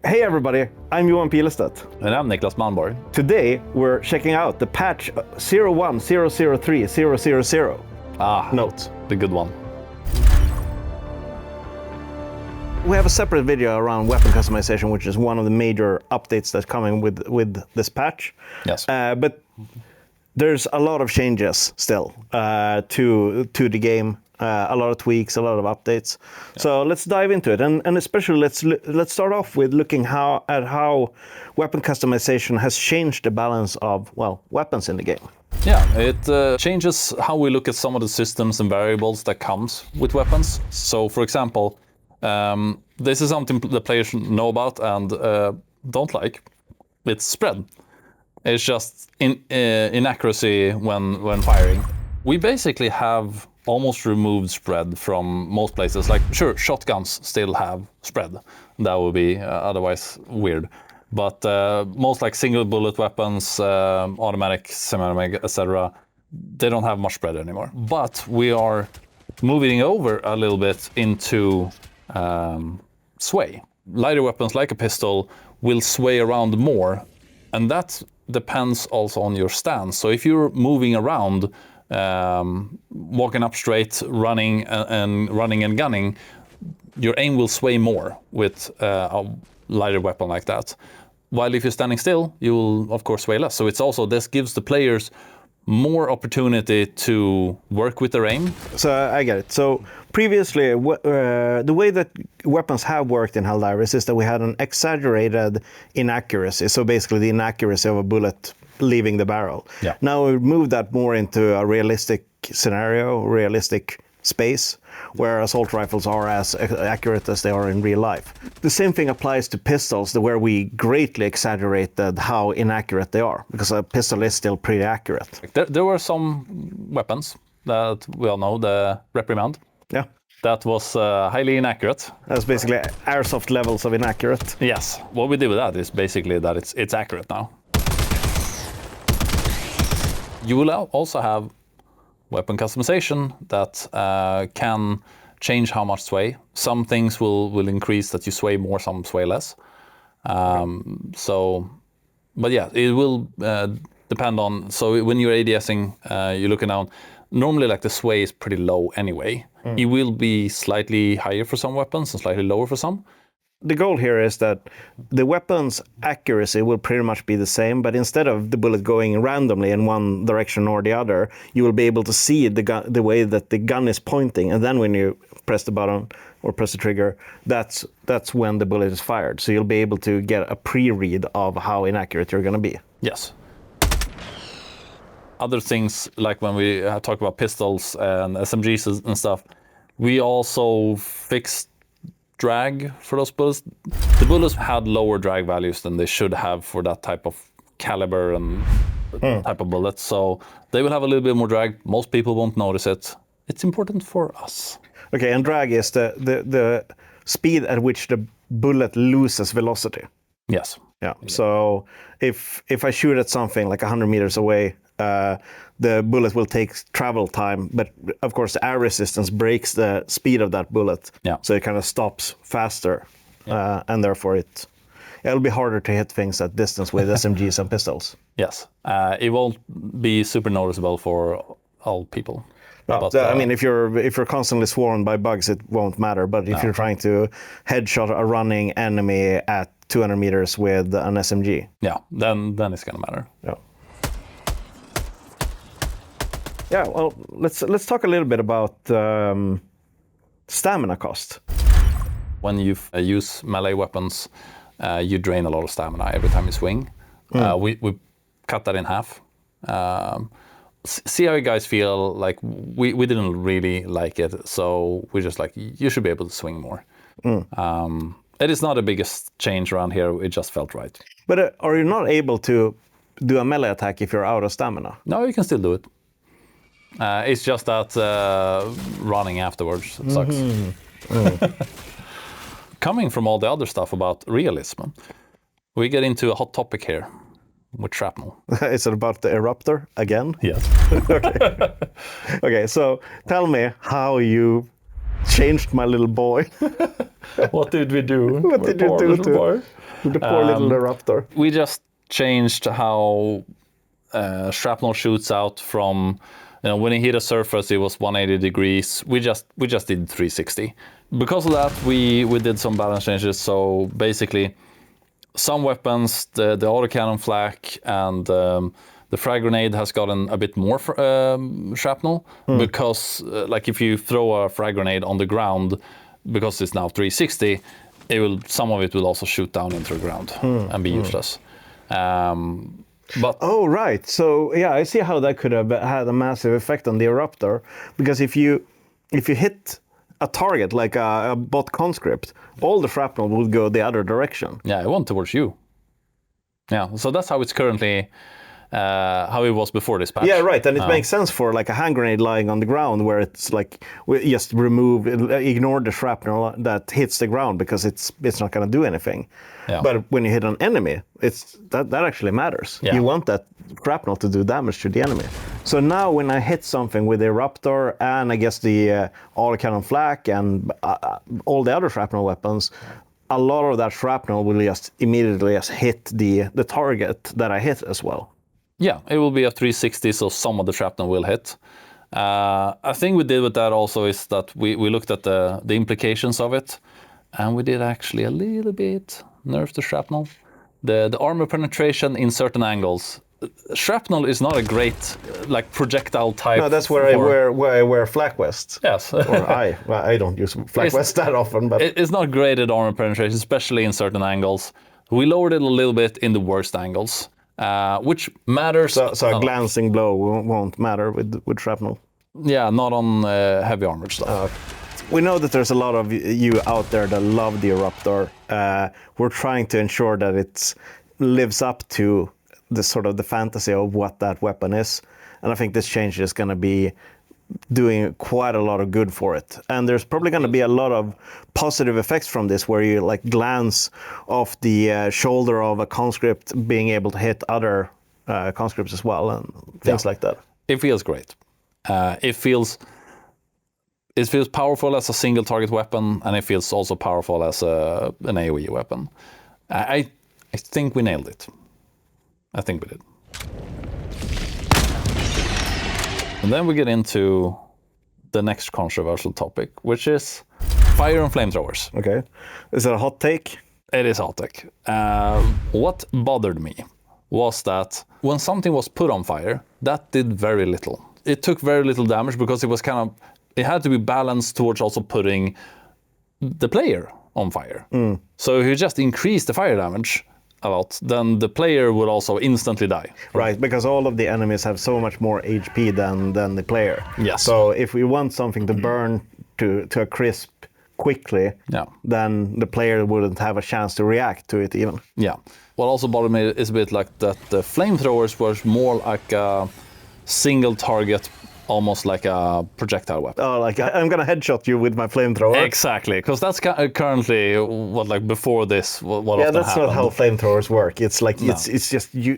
Hey everybody, I'm Johan Pilestedt. And I'm Niklas Malmborg. Today we're checking out the patch 01003000. Note. The good one. We have a separate video around weapon customization, which is one of the major updates that's coming with this patch. Yes. But there's a lot of changes still to the game. A lot of tweaks, a lot of updates. Yeah. So let's dive into it, and especially let's start off with looking at how weapon customization has changed the balance of weapons in the game. Yeah, it changes how we look at some of the systems and variables that comes with weapons. So, for example, this is something the players know about and don't like. It's spread. It's just inaccuracy when firing. We basically have almost removed spread from most places. Like, sure, shotguns still have spread. That would be otherwise weird. But most like single bullet weapons, automatic, semi-automatic, etc., they don't have much spread anymore. But we are moving over a little bit into sway. Lighter weapons like a pistol will sway around more, and that depends also on your stance. So if you're moving around, walking up straight, running and gunning, your aim will sway more with a lighter weapon like that. While if you're standing still, you will of course sway less. So it's also, this gives the players more opportunity to work with their aim. So I get it. So previously, the way that weapons have worked in Helldivers is that we had an exaggerated inaccuracy. So basically the inaccuracy of a bullet leaving the barrel. Yeah. Now we moved that more into a realistic scenario, realistic space, where assault rifles are as accurate as they are in real life. The same thing applies to pistols, where we greatly exaggerated how inaccurate they are, because a pistol is still pretty accurate. There were some weapons that we all know, the Reprimand. Yeah. That was highly inaccurate. That's basically airsoft levels of inaccurate. Yes. What we did with that is basically that it's accurate now. You will also have weapon customization that can change how much sway. Some things will increase that you sway more, some sway less. But yeah, it will depend on. So when you're ADSing, you're looking down. Normally, like the sway is pretty low anyway. It will be slightly higher for some weapons and slightly lower for some. The goal here is that the weapon's accuracy will pretty much be the same, but instead of the bullet going randomly in one direction or the other, you will be able to see the way that the gun is pointing, and then when you press the button or press the trigger, that's when the bullet is fired. So you'll be able to get a pre-read of how inaccurate you're going to be. Yes. Other things, like when we talk about pistols and SMGs and stuff, we also fixed drag for those bullets. The bullets had lower drag values than they should have for that type of caliber and type of bullet. So they will have a little bit more drag. Most people won't notice it. It's important for us. Okay, and drag is the speed at which the bullet loses velocity. Yes. Yeah. So if I shoot at something like 100 meters away, the bullet will take travel time, but of course the air resistance breaks the speed of that bullet. Yeah. So it kind of stops faster, and therefore it'll be harder to hit things at distance with SMGs and pistols. Yes. It won't be super noticeable for all people. No, I mean, if you're constantly swarmed by bugs, it won't matter. But if you're trying to headshot a running enemy at 200 meters with an SMG, then it's gonna matter. Yeah. Yeah, well, let's talk a little bit about stamina cost. When you use melee weapons, you drain a lot of stamina every time you swing. We cut that in half. See how you guys feel. Like we didn't really like it, so we're just like, you should be able to swing more. It is not the biggest change around here. It just felt right. But are you not able to do a melee attack if you're out of stamina? No, you can still do it. It's just that running afterwards sucks. Coming from all the other stuff about realism, we get into a hot topic here with Shrapnel. Is it about the Eruptor again? Yes. Okay. Okay, so tell me how you changed my little boy. What did we do? What did you do to the poor little Eruptor? We just changed how shrapnel shoots out from, when it hit a surface, it was 180 degrees. We just did 360. Because of that, we did some balance changes. So basically, some weapons, the autocannon flak and the frag grenade has gotten a bit more shrapnel because, like, if you throw a frag grenade on the ground, because it's now 360, some of it will also shoot down into the ground and be useless. But oh, right. So yeah, I see how that could have had a massive effect on the Eruptor, because if you hit a target like a bot conscript, all the shrapnel would go the other direction. Yeah, it went towards you. Yeah, so that's how it's currently, how it was before this patch. Yeah, right, and it makes sense for like a hand grenade lying on the ground, where it's like we just ignore the shrapnel that hits the ground because it's not going to do anything. Yeah. But when you hit an enemy, that actually matters. Yeah. You want that shrapnel to do damage to the enemy. So now when I hit something with the Eruptor and I guess the autocannon flak and all the other shrapnel weapons, a lot of that shrapnel will just immediately hit the target that I hit as well. Yeah, it will be a 360, so some of the shrapnel will hit. A thing we did with that also is that we looked at the implications of it, and we did actually a little bit nerf the shrapnel. The armor penetration in certain angles. Shrapnel is not a great projectile type. No, that's where I wear flak vests. Yes. Or I don't use flak vests that often, but it's not great at armor penetration, especially in certain angles. We lowered it a little bit in the worst angles, which matters. So a glancing blow won't matter with shrapnel. Yeah, not on heavy armored stuff. We know that there's a lot of you out there that love the Eruptor. We're trying to ensure that it lives up to the fantasy of what that weapon is, and I think this change is going to be doing quite a lot of good for it. And there's probably going to be a lot of positive effects from this, where you glance off the shoulder of a conscript being able to hit other conscripts as well, and things like that. It feels great. It feels powerful as a single target weapon, and it feels also powerful as an AoE weapon. I think we nailed it. I think we did. And then we get into the next controversial topic, which is fire and flamethrowers. Okay. Is it a hot take? It is hot take. What bothered me was that when something was put on fire, that did very little. It took very little damage because it had to be balanced towards also putting the player on fire. So if you just increase the fire damage a lot, then the player would also instantly die. Right, because all of the enemies have so much more HP than the player. Yes. So if we want something to burn to a crisp quickly, then the player wouldn't have a chance to react to it even. Yeah. What also bothered me is a bit like that the flamethrowers were more like a single target, almost like a projectile weapon. Oh, like I'm gonna headshot you with my flamethrower. Exactly, because that's currently what before this. What yeah, often that's happened. not how flamethrowers work. It's like it's just you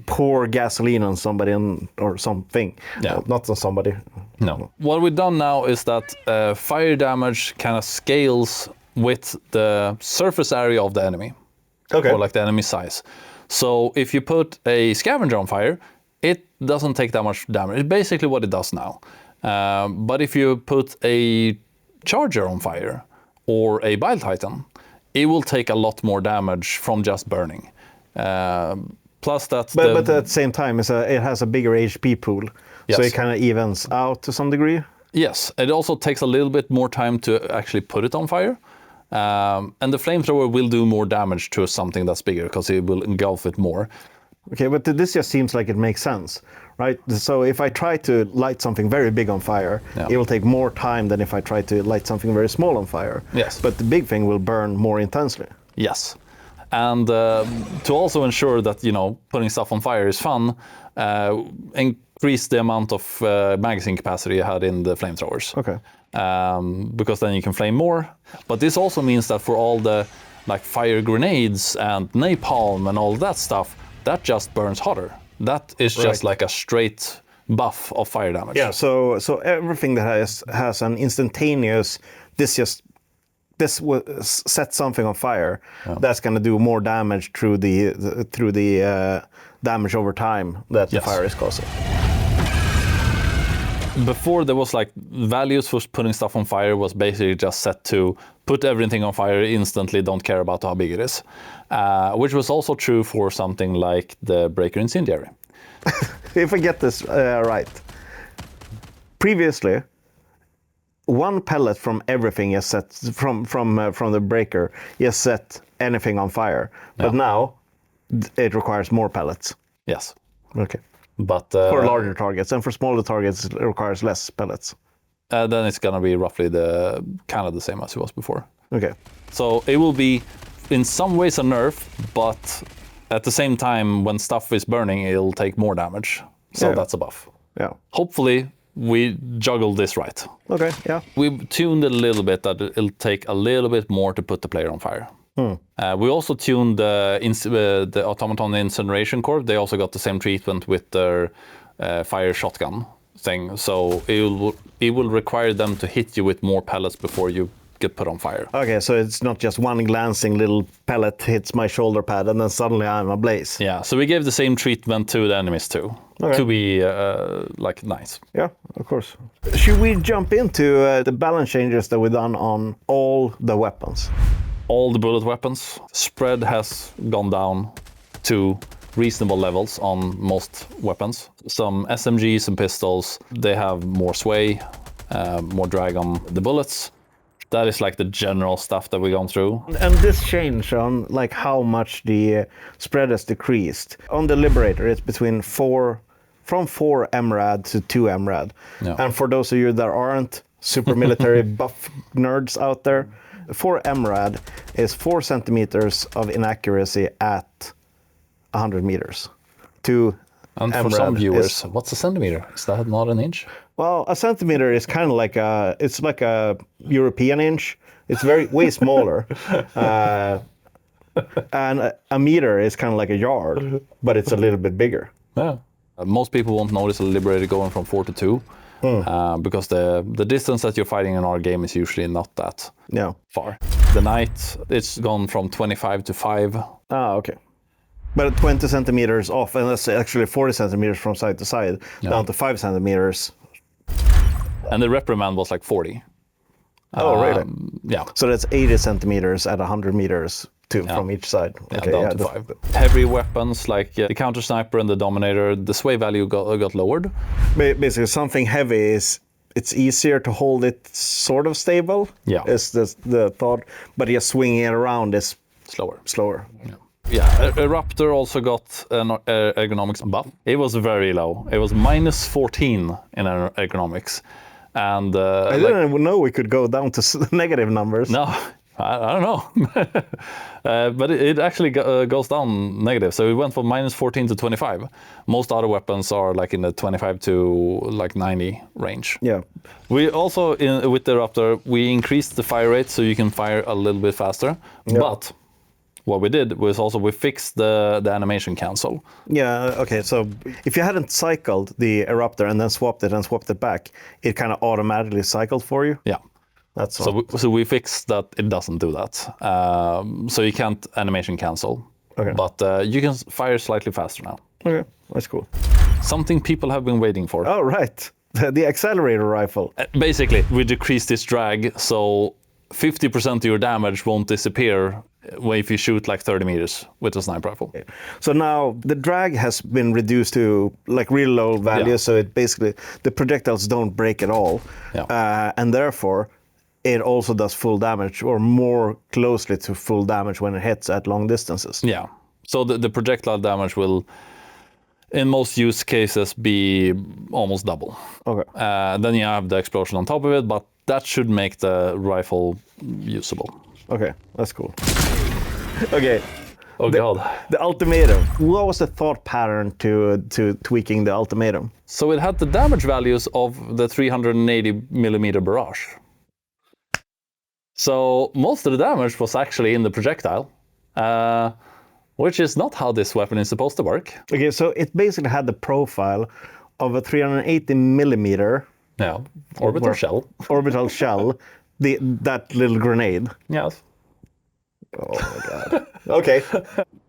pour gasoline on somebody or something. Yeah, not on somebody. No. What we've done now is that fire damage kind of scales with the surface area of the enemy. Okay. Or like the enemy size. So if you put a scavenger on fire, it doesn't take that much damage. It's basically what it does now. But if you put a charger on fire or a bile titan, it will take a lot more damage from just burning. Plus that. But at the same time, it has a bigger HP pool, yes. So it kind of evens out to some degree. Yes, it also takes a little bit more time to actually put it on fire. And the flamethrower will do more damage to something that's bigger because it will engulf it more. Okay, but this just seems like it makes sense, right? So if I try to light something very big on fire, it will take more time than if I try to light something very small on fire. Yes. But the big thing will burn more intensely. Yes. And to also ensure that, putting stuff on fire is fun, increase the amount of magazine capacity you had in the flamethrowers. Okay. Because then you can flame more. But this also means that for all the fire grenades and napalm and all that stuff, that just burns hotter. That is just like a straight buff of fire damage. Yeah, so everything that has an instantaneous, this will set something on fire, that's going to do more damage through the damage over time that the fire is causing. Before there was like values for putting stuff on fire was basically just set to put everything on fire instantly, don't care about how big it is, which was also true for something like the Breaker Incendiary. If I get this right, previously, one pellet from everything is set from the breaker is set anything on fire, but now it requires more pellets. Yes. Okay. But for larger targets, and for smaller targets, it requires less pellets. Then it's gonna be roughly kind of the same as it was before. Okay. So it will be, in some ways, a nerf, but at the same time, when stuff is burning, it'll take more damage. So that's a buff. Yeah. Hopefully, we juggled this right. Okay. Yeah. We've tuned it a little bit that it'll take a little bit more to put the player on fire. We also tuned the Automaton Incineration Core. They also got the same treatment with their fire shotgun thing. So it will require them to hit you with more pellets before you get put on fire. Okay, so it's not just one glancing little pellet hits my shoulder pad and then suddenly I'm ablaze. Yeah, so we gave the same treatment to the enemies too. Okay. To be like nice. Yeah, of course. Should we jump into the balance changes that we've done on all the weapons? All the bullet weapons. Spread has gone down to reasonable levels on most weapons. Some SMGs and pistols, they have more sway, more drag on the bullets. That is like the general stuff that we've gone through. And this change on like how much the spread has decreased. On the Liberator, it's from 4 MRAD to 2 MRAD. Yeah. And for those of you that aren't super military buff nerds out there, 4 MRAD is 4 centimeters of inaccuracy at 100 meters. 2 And for MRAD some viewers, what's a centimeter? Is that not an inch? Well, a centimeter is kind of like it's like a European inch. It's way smaller. And a meter is kind of like a yard, but it's a little bit bigger. Yeah. Most people won't notice a Liberator going from 4 to 2. Because the distance that you're fighting in our game is usually not that far. The Knight, it's gone from 25 to 5. Ah, okay. But 20 centimeters off, and that's actually 40 centimeters from side to side, down to 5 centimeters. And the Reprimand was like 40. Oh, really? Yeah. So that's 80 centimeters at 100 meters from each side. Okay, down to 5. Heavy weapons like the Counter Sniper and the Dominator, the sway value got lowered. Basically, something heavy it's easier to hold it sort of stable. Yeah. Is the thought, but just swinging it around is slower. Yeah, Eruptor also got an ergonomics buff. It was very low. It was minus 14 in ergonomics. And I didn't even know we could go down to negative numbers. No, I don't know. But it actually goes down negative. So it went from minus 14 to 25. Most other weapons are like in the 25 to like 90 range. Yeah. We also, with the Eruptor, we increased the fire rate so you can fire a little bit faster. Yeah. But what we did was also we fixed the animation cancel. Yeah, okay, so if you hadn't cycled the Eruptor and then swapped it back, it kind of automatically cycled for you? Yeah. That's so we fixed that it doesn't do that. So you can't animation cancel. Okay. But you can fire slightly faster now. Okay, that's cool. Something people have been waiting for. Oh, right. The Accelerator rifle. Basically, we decreased this drag, so 50% of your damage won't disappear if you shoot like 30 meters with a sniper rifle. So now the drag has been reduced to like really low values, so it basically, the projectiles don't break at all. Yeah. And therefore, it also does full damage, or more closely to full damage when it hits at long distances. Yeah. So the projectile damage will, in most use cases, be almost double. Okay. Then you have the explosion on top of it, but that should make the rifle usable. Okay, that's cool. Okay. Oh god. The Ultimatum. What was the thought pattern to tweaking the Ultimatum? So it had the damage values of the 380mm barrage. So most of the damage was actually in the projectile, which is not how this weapon is supposed to work. Okay, so it basically had the profile of a 380 millimeter orbital shell. That little grenade. Yes. Oh my god. Okay.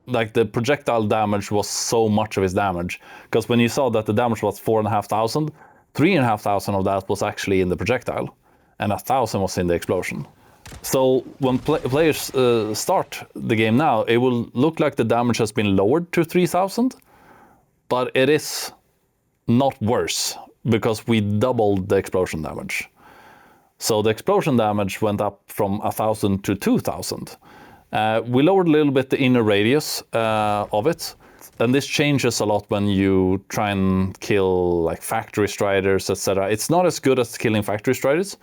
Like the projectile damage was so much of its damage, because when you saw that the damage was 4,500, 3,500 of that was actually in the projectile, and 1,000 was in the explosion. So when players start the game now, it will look like the damage has been lowered to 3,000, but it is not worse because we doubled the explosion damage. So the explosion damage went up from 1,000 to 2,000. We lowered a little bit the inner radius of it, and this changes a lot when you try and kill like factory striders, etc. It's not as good as killing factory striders.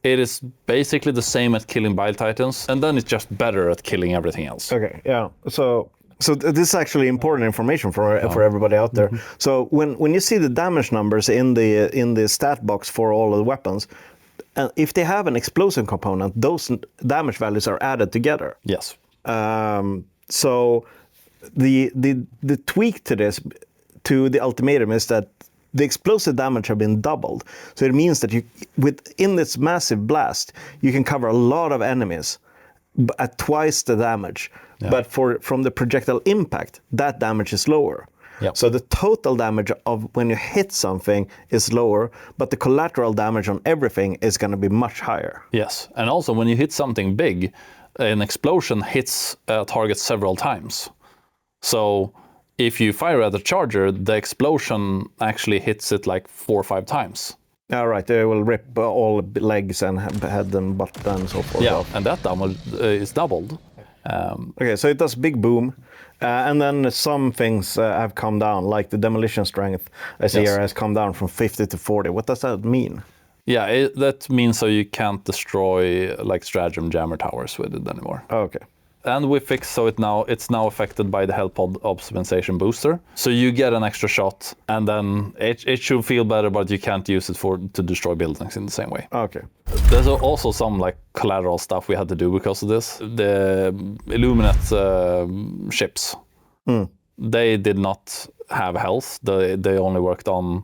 It is basically the same as killing bile titans, and then it's just better at killing everything else. Okay, yeah. So this is actually important information for everybody out there. So when you see the damage numbers in the stat box for all of the weapons, if they have an explosive component, those damage values are added together. Yes. So the tweak to this, to the ultimatum, is that the explosive damage have been doubled. So it means that within this massive blast, you can cover a lot of enemies at twice the damage. Yeah. But from the projectile impact, that damage is lower. Yep. So the total damage of when you hit something is lower, but the collateral damage on everything is going to be much higher. Yes, and also when you hit something big, an explosion hits a target several times. So if you fire at a charger, the explosion actually hits it like 4 or 5 times. All right, they will rip all legs and head and butt and so forth. Yeah, and that damage is doubled. Okay, so it does big boom. And then some things have come down, like the demolition strength, I see here, has come down from 50 to 40. What does that mean? Yeah, that means so you can't destroy like stratagem jammer towers with it anymore. Oh, okay. And we fixed so it's now affected by the health pod optimization booster. So you get an extra shot, and then it should feel better, but you can't use it to destroy buildings in the same way. Okay. There's also some like collateral stuff we had to do because of this. The Illuminate ships, they did not have health. They only worked on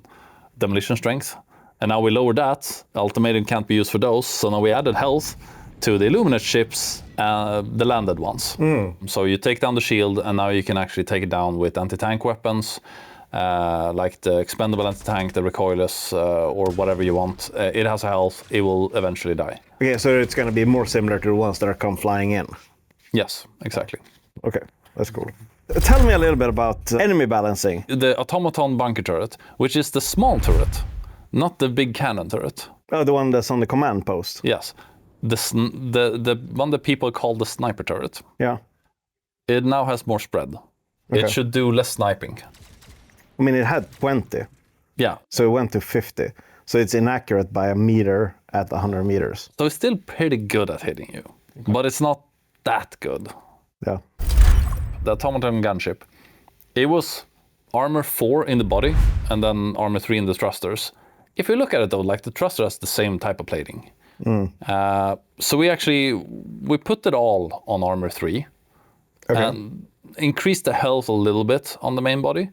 demolition strength. And now we lowered that. Ultimatum can't be used for those. So now we added health to the Illuminate ships, the landed ones. So you take down the shield, and now you can actually take it down with anti-tank weapons, like the expendable anti-tank, the recoilless, or whatever you want. It has a health, it will eventually die. Okay, so it's going to be more similar to the ones that are come flying in. Yes, exactly. Okay, that's cool. Tell me a little bit about enemy balancing. The Automaton bunker turret, which is the small turret, not the big cannon turret. Oh, the one that's on the command post. Yes. The one that people call the sniper turret. Yeah. It now has more spread. Okay. It should do less sniping. I mean, it had 20. Yeah. So it went to 50. So it's inaccurate by a meter at 100 meters. So it's still pretty good at hitting you, but it's not that good. Yeah. The Automaton Gunship, it was armor 4 in the body and then armor 3 in the thrusters. If you look at it though, like the thruster has the same type of plating. So we put it all on armor 3 and increased the health a little bit on the main body.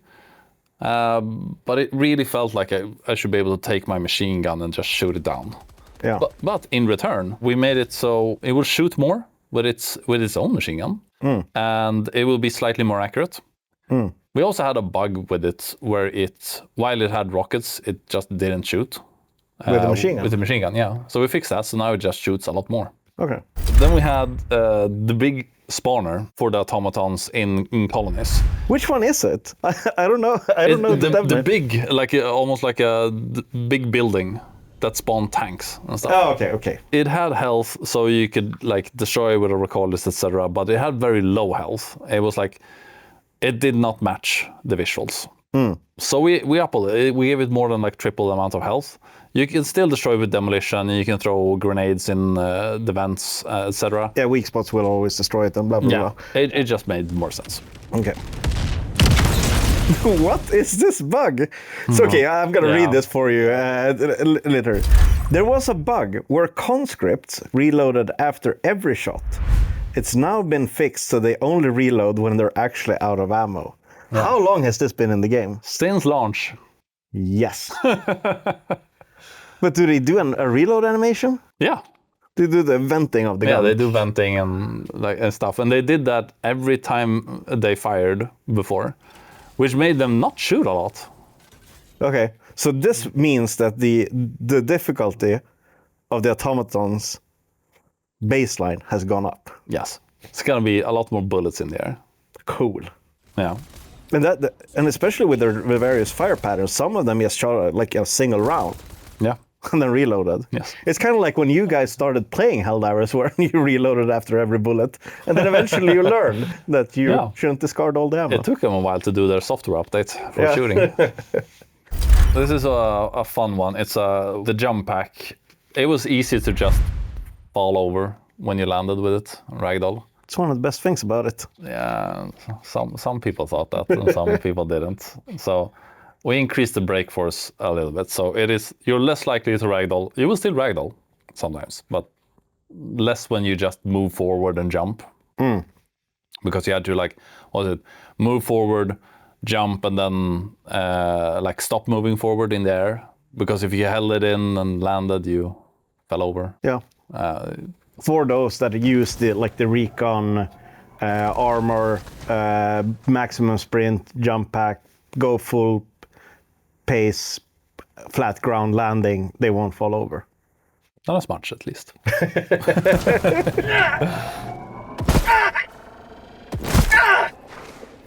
But it really felt like I should be able to take my machine gun and just shoot it down. Yeah. But in return, we made it so it will shoot more with its own machine gun, and it will be slightly more accurate. We also had a bug with it where while it had rockets, it just didn't shoot. With the machine gun? With the machine gun, yeah. So we fixed that, so now it just shoots a lot more. Okay. Then we had the big spawner for the automatons in colonies. Which one is it? I don't know. I don't know the big, like almost like a big building that spawned tanks and stuff. Oh, okay. It had health, so you could like destroy with a recoilless, etc. But it had very low health. It was like it did not match the visuals. So we upped it. We gave it more than like triple the amount of health. You can still destroy with demolition. You can throw grenades in the vents, etc. Yeah, weak spots will always destroy it and blah blah blah. It just made more sense. Okay. What is this bug? So okay, I'm gonna read this for you later. There was a bug where conscripts reloaded after every shot. It's now been fixed so they only reload when they're actually out of ammo. Yeah. How long has this been in the game? Since launch. Yes. But do they do a reload animation? Yeah. They do the venting of the gun. Yeah, they do venting and stuff, and they did that every time they fired before, which made them not shoot a lot. Okay, so this means that the difficulty of the automatons baseline has gone up. Yes, it's gonna be a lot more bullets in there. Cool. Yeah. And especially with the various fire patterns, some of them just shot like a single round. Yeah. And then reloaded. Yes. It's kind of like when you guys started playing Helldivers, where you reloaded after every bullet, and then eventually you learned that you shouldn't discard all the ammo. It took them a while to do their software update for shooting. This is a fun one. It's the jump pack. It was easy to just fall over when you landed with it, ragdoll. It's one of the best things about it. Yeah, some people thought that, and some people didn't. So we increased the brake force a little bit. So you're less likely to ragdoll. You will still ragdoll sometimes, but less when you just move forward and jump. Because you had to move forward, jump, and then stop moving forward in the air. Because if you held it in and landed, you fell over. Yeah. For those that use the recon armor, maximum sprint, jump pack, go full pace, flat ground landing, they won't fall over. Not as much, at least.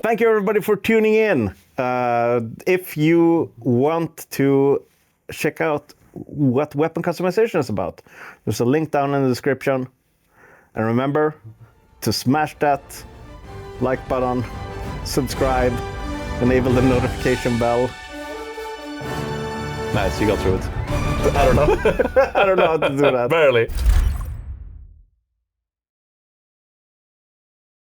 Thank you, everybody, for tuning in. If you want to check out what weapon customization is about, there's a link down in the description. And remember to smash that like button, subscribe, enable the notification bell. Nice, you got through it. I don't know. I don't know how to do that. Barely.